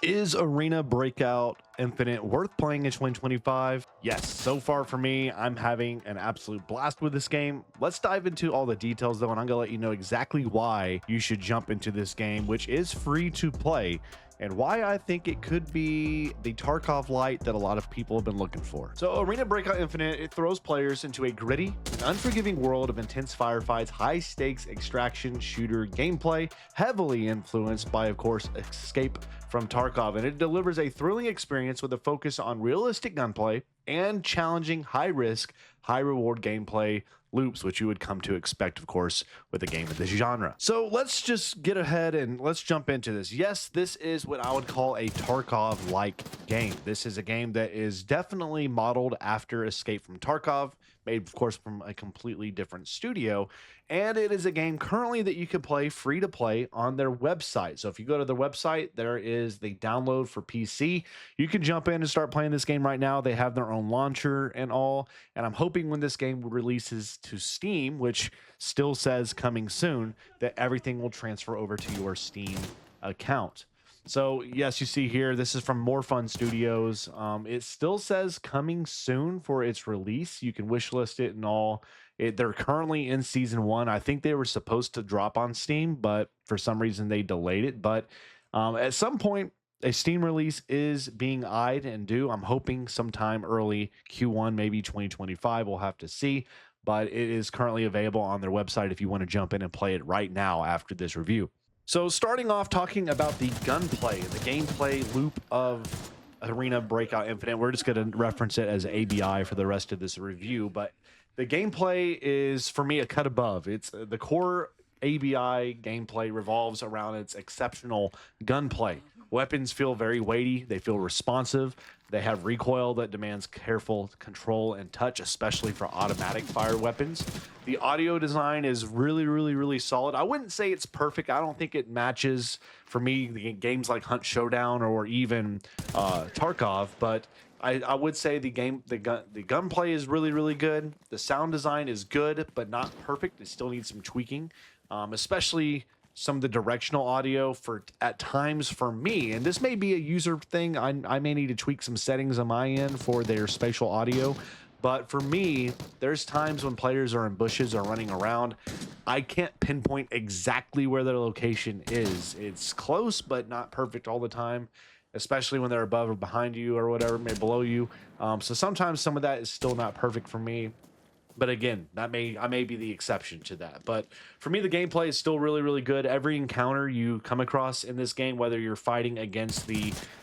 Is Arena Breakout Infinite worth playing in 2025? Yes, so far for me, I'm having an absolute blast with this game. Let's dive into all the details though, and I'm gonna let you know exactly why you should jump into this game, which is free to play, and why I think it could be the Tarkov-like that a lot of people have been looking for. So Arena Breakout Infinite, it throws players into a gritty and unforgiving world of intense firefights, high stakes extraction shooter gameplay, heavily influenced by, of course, Escape from Tarkov, and it delivers a thrilling experience with a focus on realistic gunplay and challenging high risk, high reward gameplay loops, which you would come to expect, of course, with a game of this genre. So let's just get ahead and let's jump into this. Yes, this is what I would call a Tarkov-like game. This is a game that is definitely modeled after Escape from Tarkov, made, of course, from a completely different studio. And it is a game currently that you can play free to play on their website. So if you go to their website, there is the download for PC. You can jump in and start playing this game right now. They have their own launcher and all. And I'm hoping when this game releases to Steam, which still says coming soon, that everything will transfer over to your Steam account. So yes, you see here, this is from More Fun Studios. It still says coming soon for its release. You can wishlist it and all. They're currently in season 1. I think they were supposed to drop on Steam, but for some reason they delayed it. But at some point, a Steam release is being eyed and due. I'm hoping sometime early Q1, maybe 2025. We'll have to see. But it is currently available on their website if you want to jump in and play it right now after this review. So starting off talking about the gunplay, the gameplay loop of Arena Breakout Infinite, we're just going to reference it as ABI for the rest of this review, but the gameplay is, for me, a cut above. It's the core ABI gameplay revolves around its exceptional gunplay. Weapons feel very weighty. They feel responsive. They have recoil that demands careful control and touch, especially for automatic fire weapons. The audio design is really solid. I wouldn't say it's perfect. I don't think it matches, for me, the games like Hunt Showdown or even Tarkov, but I would say the gunplay is really good. The sound design is good, but not perfect. It still needs some tweaking, especially some of the directional audio at times for me, and this may be a user thing. I may need to tweak some settings on my end for their spatial audio, but for me, there's times when players are in bushes or running around, I can't pinpoint exactly where their location is. It's close, but not perfect all the time, especially when they're above or behind you or whatever, maybe below you. So sometimes some of that is still not perfect for me. But again, I may be the exception to that. But for me, the gameplay is still really good. Every encounter you come across in this game, whether you're fighting against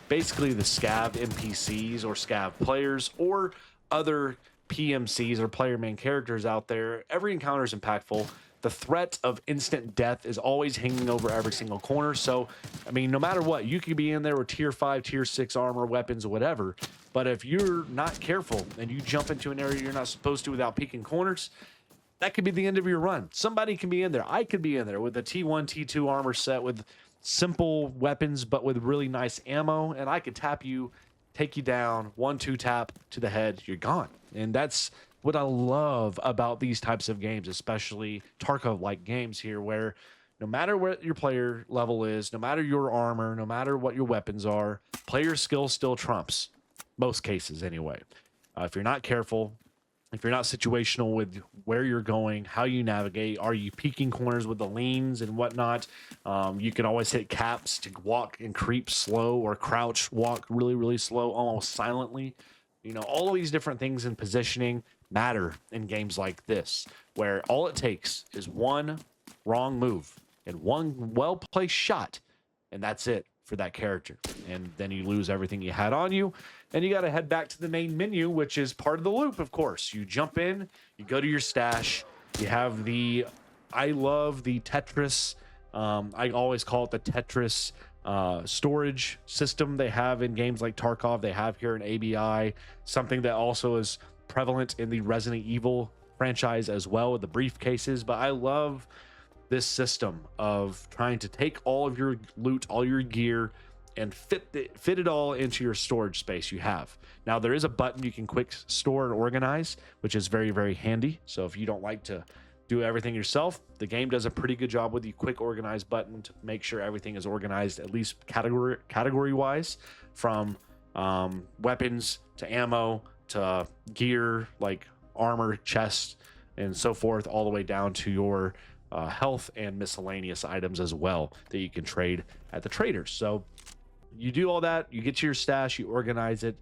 basically the scav NPCs or scav players or other PMCs or player main characters out there, every encounter is impactful. The threat of instant death is always hanging over every single corner. So, I mean, no matter what, you could be in there with tier 5, tier 6 armor, weapons, or whatever. But if you're not careful and you jump into an area you're not supposed to without peeking corners, that could be the end of your run. Somebody can be in there. I could be in there with a T1, T2 armor set with simple weapons, but with really nice ammo. And I could tap you, take you down, 1-2 tap to the head, you're gone. And that's what I love about these types of games, especially Tarkov-like games here, where no matter what your player level is, no matter your armor, no matter what your weapons are, player skill still trumps. Most cases anyway. If you're not careful, if you're not situational with where you're going, how you navigate, are you peeking corners with the leans and whatnot, you can always hit caps to walk and creep slow or crouch, walk really slow, almost silently. You know, all of these different things in positioning matter in games like this, where all it takes is one wrong move and one well-placed shot, and that's it for that character. And then you lose everything you had on you, and you got to head back to the main menu, which is part of the loop, of course. You jump in, you go to your stash, you have I love the Tetris, I always call it the Tetris storage system they have in games like Tarkov. They have here in ABI, something that also is prevalent in the Resident Evil franchise as well with the briefcases. But I love this system of trying to take all of your loot, all your gear, and fit it all into your storage space you have. Now, there is a button you can quick store and organize, which is very handy. So if you don't like to do everything yourself, the game does a pretty good job with the quick organize button to make sure everything is organized, at least category wise, from weapons to ammo to gear like armor, chest, and so forth, all the way down to your health and miscellaneous items as well that you can trade at the traders. So you do all that, you get to your stash, you organize it,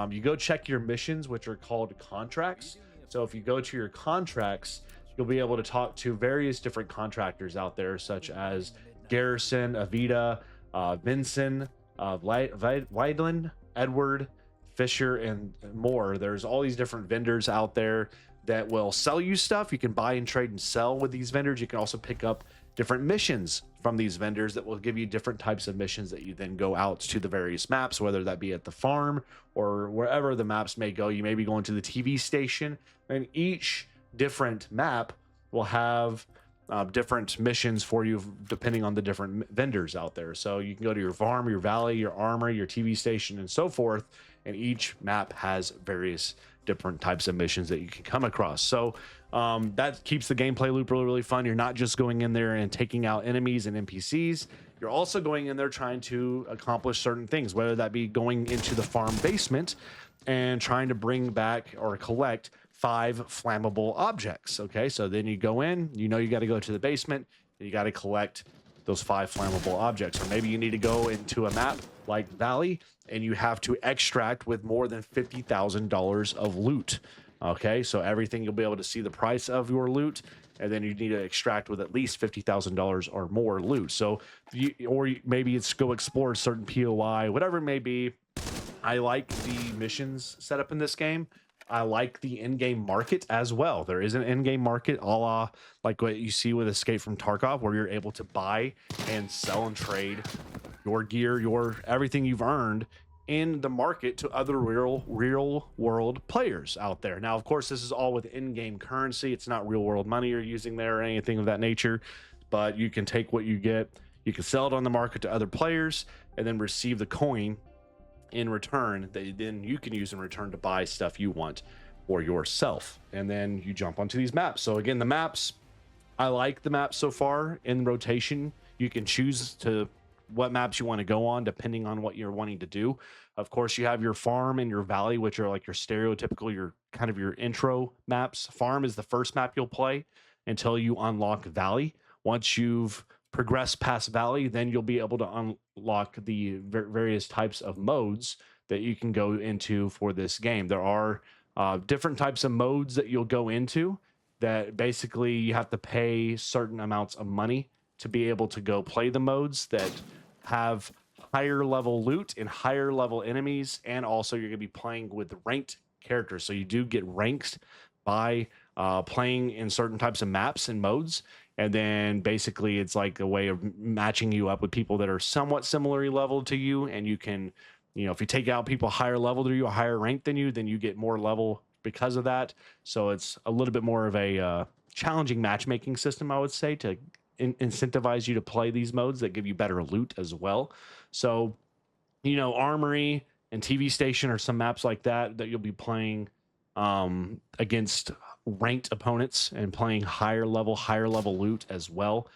you go check your missions, which are called contracts. So if you go to your contracts, you'll be able to talk to various different contractors out there, such as Garrison, Avita, Vincent, Weidland, Edward, Fisher, and more. There's all these different vendors out there that will sell you stuff. You can buy and trade and sell with these vendors. You can also pick up different missions from these vendors that will give you different types of missions that you then go out to the various maps, whether that be at the farm or wherever the maps may go. You may be going to the TV station, and each different map will have different missions for you depending on the different vendors out there. So you can go to your farm, your valley, your armor, your TV station, and so forth, and each map has various different types of missions that you can come across. So that keeps the gameplay loop really, really fun. You're not just going in there and taking out enemies and NPCs. You're also going in there trying to accomplish certain things, whether that be going into the farm basement and trying to bring back or collect 5 flammable objects. Okay, so then you go in, you know, you got to go to the basement, and you got to collect those 5 flammable objects. Or maybe you need to go into a map like Valley and you have to extract with more than $50,000 of loot. Okay, so everything, you'll be able to see the price of your loot, and then you need to extract with at least $50,000 or more loot. So maybe it's go explore a certain POI, whatever it may be. I like the missions set up in this game. I like the in-game market as well. There is an in-game market, a la like what you see with Escape from Tarkov, where you're able to buy and sell and trade your gear, your everything you've earned in the market to other real world players out there. Now, of course, this is all with in-game currency. It's not real world money you're using there or anything of that nature, but you can take what you get, you can sell it on the market to other players, and then receive the coin in return that then you can use in return to buy stuff you want for yourself. And then you jump onto these maps. So again, the maps, I like the maps so far in rotation. You can choose to what maps you want to go on depending on what you're wanting to do. Of course, you have your farm and your valley, which are like your stereotypical, your kind of your intro maps. Farm is the first map you'll play until you unlock valley. Once you've progressed past valley, then you'll be able to unlock the various types of modes that you can go into for this game. There are different types of modes that you'll go into that basically you have to pay certain amounts of money to be able to go play the modes that have higher level loot and higher level enemies. And also you're going to be playing with ranked characters. So you do get ranked by playing in certain types of maps and modes. And then basically it's like a way of matching you up with people that are somewhat similarly leveled to you. And you can, you know, if you take out people higher level than you, a higher rank than you, then you get more level because of that. So it's a little bit more of a challenging matchmaking system, I would say, to incentivize you to play these modes that give you better loot as well. So, you know, Armory and TV Station are some maps like that you'll be playing against ranked opponents and playing higher level loot as well.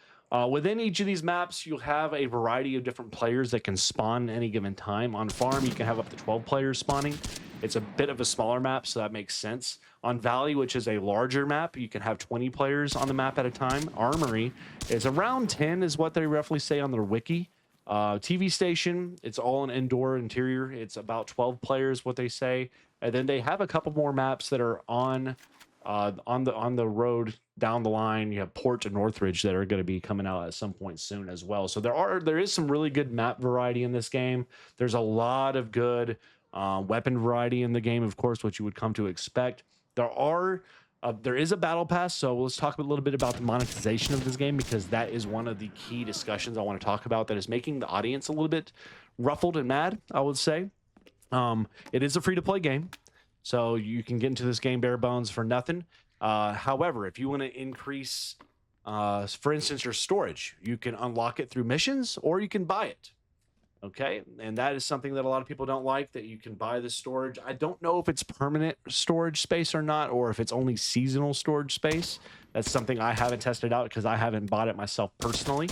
Within each of these maps, you'll have a variety of different players that can spawn at any given time. On Farm, you can have up to 12 players spawning. It's a bit of a smaller map, so that makes sense. On Valley, which is a larger map, you can have 20 players on the map at a time. Armory is around 10 is what they roughly say on their wiki. TV Station, it's all an indoor interior. It's about 12 players, what they say. And then they have a couple more maps that are on the road down the line. You have Port and Northridge that are going to be coming out at some point soon as well. So there is some really good map variety in this game. There's a lot of good weapon variety in the game, of course, what you would come to expect. There is a battle pass, so let's talk a little bit about the monetization of this game, because that is one of the key discussions I want to talk about that is making the audience a little bit ruffled and mad, I would say. It is a free-to-play game, so you can get into this game bare bones for nothing. However, if you want to increase, for instance, your storage, you can unlock it through missions or you can buy it. Okay, and that is something that a lot of people don't like, that you can buy the storage. I don't know if it's permanent storage space or not, or if it's only seasonal storage space. That's something I haven't tested out because I haven't bought it myself personally.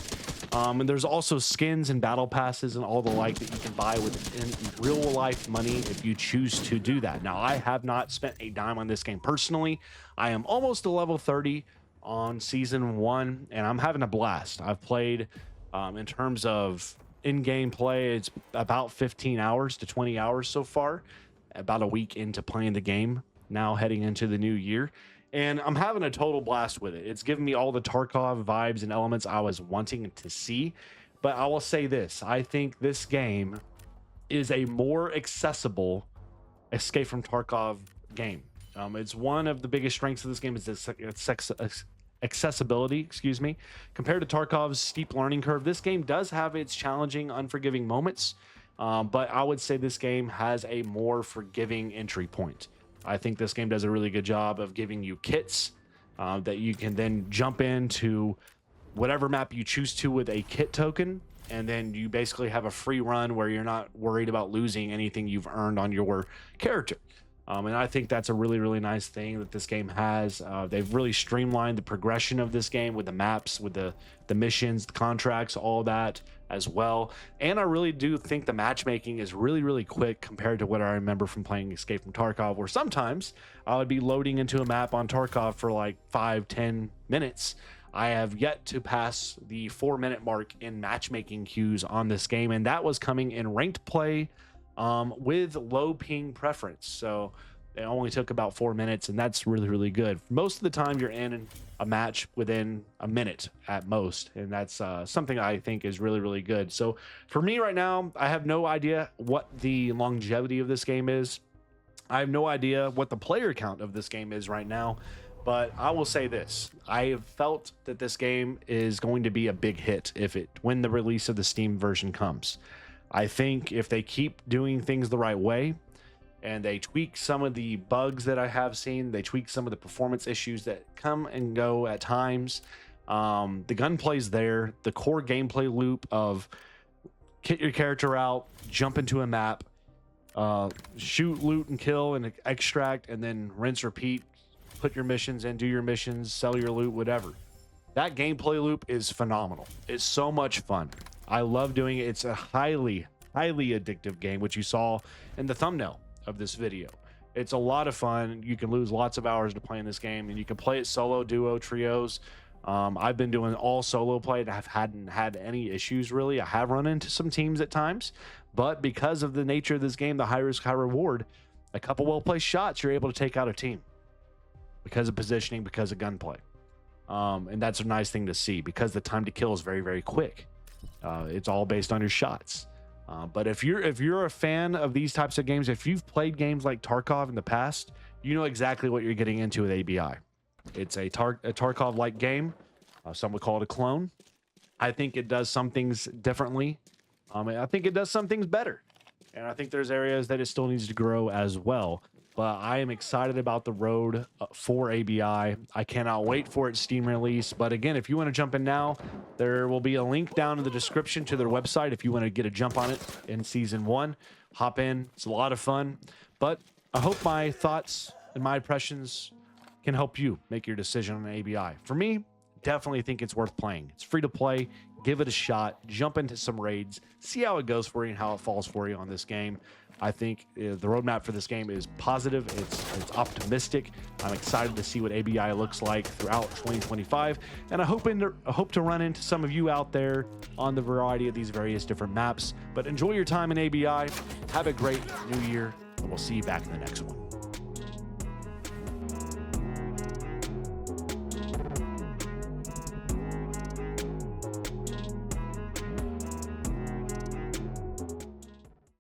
And there's also skins and battle passes and all the like that you can buy with in real life money if you choose to do that. Now, I have not spent a dime on this game personally. I am almost to level 30 on season 1, and I'm having a blast. I've played in terms of in-game play, it's about 15 hours to 20 hours so far, about a week into playing the game, now heading into the new year, and I'm having a total blast with it. It's giving me all the Tarkov vibes and elements I was wanting to see. But I will say this, I think this game is a more accessible Escape from Tarkov game. It's one of the biggest strengths of this game is its accessibility, excuse me. Compared to Tarkov's steep learning curve, this game does have its challenging, unforgiving moments, but I would say this game has a more forgiving entry point. I think this game does a really good job of giving you kits that you can then jump into whatever map you choose to with a kit token, and then you basically have a free run where you're not worried about losing anything you've earned on your character. And I think that's a really, really nice thing that this game has. They've really streamlined the progression of this game with the maps, with the missions, the contracts, all that as well. And I really do think the matchmaking is really, really quick compared to what I remember from playing Escape from Tarkov, where sometimes I would be loading into a map on Tarkov for like 5-10 minutes. I have yet to pass the 4-minute mark in matchmaking queues on this game, and that was coming in ranked play with low ping preference. So it only took about 4 minutes, and that's really, really good. Most of the time you're in a match within a minute at most, and that's something I think is really, really good. So for me right now, I have no idea what the longevity of this game is. I have no idea what the player count of this game is right now, but I will say this, I have felt that this game is going to be a big hit when the release of the Steam version comes. I think if they keep doing things the right way and they tweak some of the bugs that I have seen, they tweak some of the performance issues that come and go at times, the gunplay's there, the core gameplay loop of kit your character out, jump into a map, shoot, loot, and kill and extract, and then rinse, repeat, put your missions in, do your missions, sell your loot, whatever. That gameplay loop is phenomenal. It's so much fun. I love doing it. It's a highly, highly addictive game, which you saw in the thumbnail of this video. It's a lot of fun. You can lose lots of hours to playing this game, and you can play it solo, duo, trios. I've been doing all solo play and I hadn't had any issues really. I have run into some teams at times, but because of the nature of this game, the high risk, high reward, a couple well-placed shots, you're able to take out a team because of positioning, because of gunplay. And that's a nice thing to see because the time to kill is very, very quick. It's all based on your shots. But if you're a fan of these types of games, if you've played games like Tarkov in the past, you know exactly what you're getting into with ABI. It's a Tarkov-like game. Some would call it a clone. I think it does some things differently. I think it does some things better. And I think there's areas that it still needs to grow as well. But I am excited about the road for ABI. I cannot wait for its Steam release. But again, if you want to jump in now, there will be a link down in the description to their website if you want to get a jump on it in Season 1. Hop in. It's a lot of fun. But I hope my thoughts and my impressions can help you make your decision on ABI. For me, definitely think it's worth playing. It's free to play. Give it a shot. Jump into some raids. See how it goes for you and how it falls for you on this game. I think the roadmap for this game is positive. It's optimistic. I'm excited to see what ABI looks like throughout 2025. And I hope to run into some of you out there on the variety of these various different maps. But enjoy your time in ABI. Have a great new year, and we'll see you back in the next one.